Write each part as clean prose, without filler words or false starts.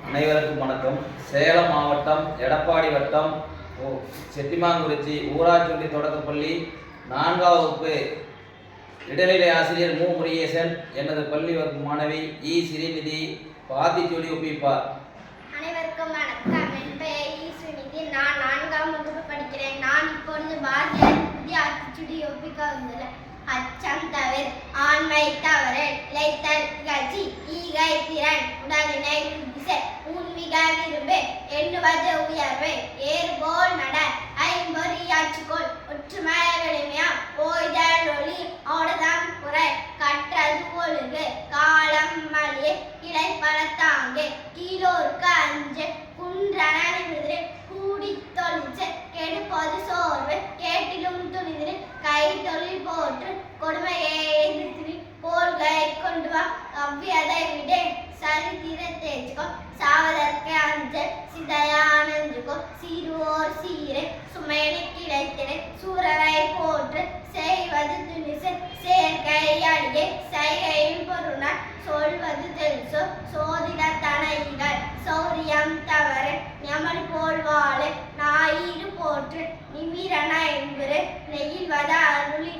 அனைவருக்கும் வணக்கம். சேலம் மாவட்டம் எடப்பாடி வட்டம் செட்டிமாங்குறிச்சி ஊராட்சி தொடக்கப்பள்ளி 4ஆம் வகுப்பு இடைநிலை ஆசிரியர் மு. முருகேசன் எனது பள்ளி வகுப்பு மாணவி இ. ஸ்ரீநிதி பாத்திச்சொலி ஒப்பிப்பார். அனைவருக்கும் வணக்கம். என் பெயர் இ. ஸ்ரீநிதி. நான் 4ஆம் வகுப்பு படிக்கிறேன். நான் இப்பொழுது பாரதியார் புதிய ஆத்திச்சூடி ஒப்பிக்க வந்துள்ளேன். அச்சம் தவிர ஆண்மை தவற இழைத்தல் இகழ்ச்சி ஈகை திறன் உடலினை உதிசை உண்மிக விரும்பு எண்ணுவது உயர்வு ஏறுபோல் நட ஐம்பொறியாற்றுக்கோள் ஒற்றுமை விளிமையா ஓய்தல் ஒளி ஓடுதம் குறை கற்றது ஒழுங்கு காலம் மலிய இடைப்படத்தாங்கு கீழோருக்கு அஞ்சு குன்றன நிமிதிரு கூடி தொழிற்று கெடுப்பது சோர்வு கேட்டிலும் துணிதிரு கை தொழில் போற்று கொடுமையை எதிர்த்து கோள்கை கொண்டு வா அவ்வியதை விட சரித்திர தேச்சுக்கோ சாவதற்கு அஞ்ச சிதையானந்துக்கோ சீருவோர் சீரை சுமையனை கிடைத்திட சூரரை போற்று செய்வது துணிசு சேர்க்கை அடியை செய்கையின் பொருளால் சொல்வது தெரிசோ சோதிட தனைகள் சௌரியம் தவற ஞமல் போல் வாழ ஞாயிறு போற்று நிமிரண என்பது நெய்வத அருளி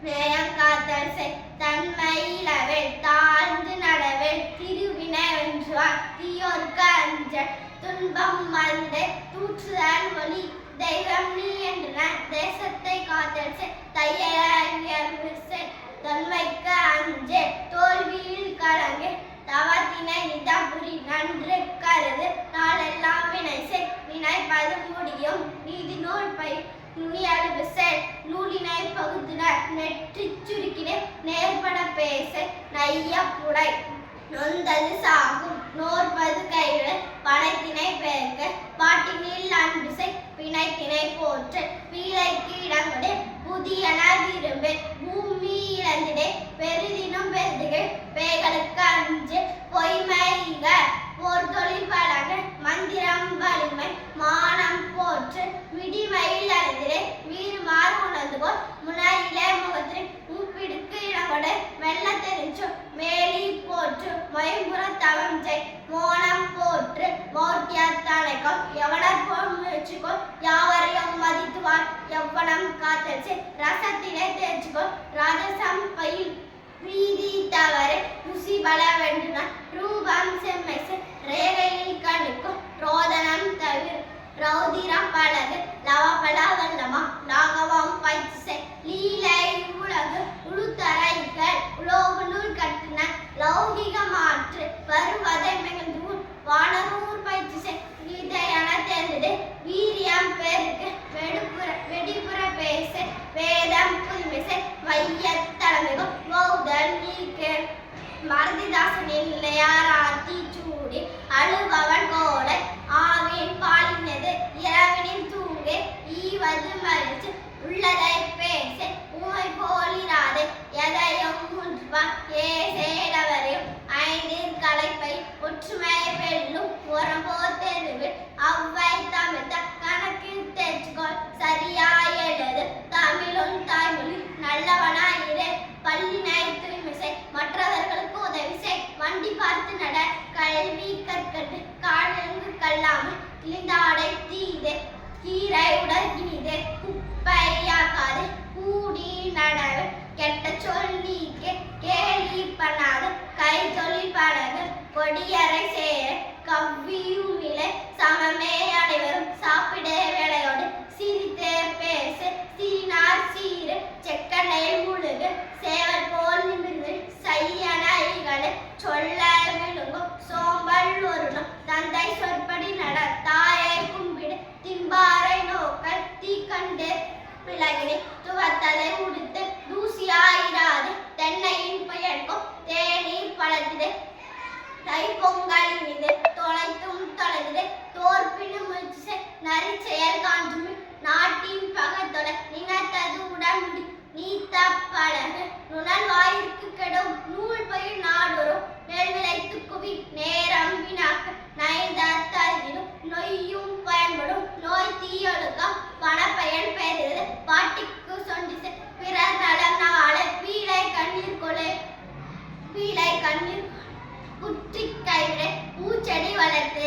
நேயம் காத்தல் செய் தன்மையிலவள் தாழ்ந்து நடவள் திருவினை வென்றுவார் தீயோர்க்கு அஞ்ச துன்பம் வந்து தூற்றுதல் ஒளி தெய்வம் நீ என்ற தேசத்தை காத்தல் செய் தையல் தன்மைக்கு அஞ்சு தோல்வியில் கலங்கு தவத்தினை நிதாபுரி நன்று கருது நாளெல்லாம் வினை செய் வினைப்பது முடியும் நீதி நூல் பயிர் நுனியளவு செல் நூலினை பகுதினர் நெற்றி சுருக்கின நேர்பட பேச நைய புடை நொந்தது சாகும் நோர்பது கைவிட பணத்தினை பெருக்க பாட்டினில் அன்புசை பிணைத்தினை போற்று பீழைக்கு இடங்கொடு புதியன விரும்பு பூமி இழந்திடே பெரிதினும் பெருதுகள் பேய்களுக்கு அஞ்சு பொய்மைக போர் தொழில் பழக மந்திரம் வலிமை மானம் போற்று விடிமையில் அறிந்திரே வீறுமாறு உணர்ந்துகோள் முனையிலே முகத்திரை மூப்பிடுக்கு இடங்கொட மெல்ல தெரிஞ்சு மேலி போற்று மயம்புற தவம் செய் மோனம் போற்று மௌர்த்தியத்தனைக்கோ எவனர் போல் முயற்சிக்கோ யாவரையும் மதித்துவார் எவ்வனம் காத்தல் செய் ரசத்தினை தேர்ச்சிக்கோ ராஜசம் பயில் பிரீதி தவற ருசி பல வென்றுனார் ரூபம் செம்மை ரேகையில் கணுக்கும் ரோதனம் தவிர ரௌதிரம் பழகு லவபல வல்லமா லாகவம் பயிற்சி லீலை உலகு உளுத்தரைகள் உலோக நூல் கட்டின லௌகிக மாற்று வருவதை மிகுந்து வானரூர் பயிற்சி கீதையன தேர்ந்தது வீரியம் பெருக்கு வெடிப்புற பேச வேதம் புதுமிசை வையத்தலைமைகள் பௌதன் நீக்க மருதிதாசனின் நிலையாராத்தி சூடி அழுபவன் கோடை ஆவின் பாலினது இரவினின் தூங்கு ஈவது மறிச்சு உள்ளதை பேச உமை போலிராதை எதையும் முன்பா ஏசேடவரையும் ஐந்தின் கலைப்பை ஒற்றுமை வெல்லும் உரம்போ தெருவில் அவ்வை தமிழ்த்த கணக்கு தேர்ச்சிக்கோள் சரியாய் எழுது தமிழும் தாய்மொழி நல்லவனாயிரு பள்ளினை தூய்மிசை மற்றவர்களுக்கு உதவி செய் வண்டி பார்த்து நட கல்வி கற்கண்டு காலங்கு கல்லாமல் கிழிந்தாடை தீதே கீரை உடற்கினிதே குப்பையாக்காது கூடி நடவு கெட்ட சொல் நீக்க கேலி பண்ணாது கை தொழில் பழகு கொடியறை சேர கவ்வியுமிலை சமமே அனைவரும் சாப்பிட வேலையோடு சிரித்தே பேச சீனார் சீரு செக்கனை முழுகு சேவல் போல் நிமிர்ந்து செய்யனைகளை சொல்ல விழுங்கும் சோம்பல் ஒருணும் தந்தை சொற்படி நட தாயை கும்பிடு திம்பாரை நோக்கல் தீ கண்டு விலகினை துவத்தலை உடுத்து தூசியாயிராது தென்னையின் பெயர்க்கும் தேநீர் பழத்திடு தை பொங்கல் மீது தொலைத்தும் தொலைந்து தோற்பினும் முயற்சி நரி செயல் காண்றும் நாட்டின் பகத்தொட நினைத்தது உடம்புடி நீத்த பழகு நுணல் வாயிற்கு கெடும் நூல் பயிர் நாடொரும் நெல் விளைத்து குவி நேரம் வினாக்கு நைந்த தருகினும் நொய்யும் பயன்படும் நோய் தீயொழுக்கம் பணப்பயன் பெறுகிறது பாட்டிக்கு சொன்னிசை பிறர் நலம் நாள பீழை கண்ணீர் கொலை பீழை கண்ணீர் புற்றி கைவிட பூச்செடி வளர்த்து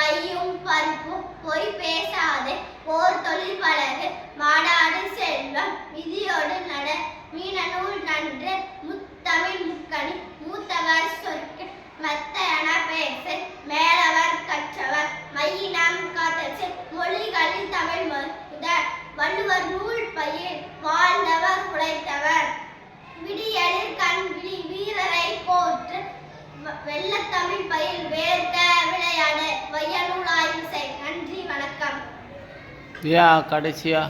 பையும் பருப்பும் பொய் பேசாதே ஓர் தொழில் பழகு மாடாடு செல்வம் விதியோடு நட மீனநூல் நன்று முத்தமிழ் முக்கணி மூத்தவர் சொற்க மத்தையன பேசு மேலவர் கற்றவர் மையினம் காத்தச்சு மொழிகளில் தமிழ் முதல் வள்ளுவர் நூல் பயில் வாழ்ந்தவர் உழைத்தவர் விடியலில் கண் விழி வீரரை போற்று வெள்ளத்தமிழ் பயில் வேர்க்க விளையாடு வையநூல் ஆய்வு செய். நன்றி, வணக்கம். கடைசியா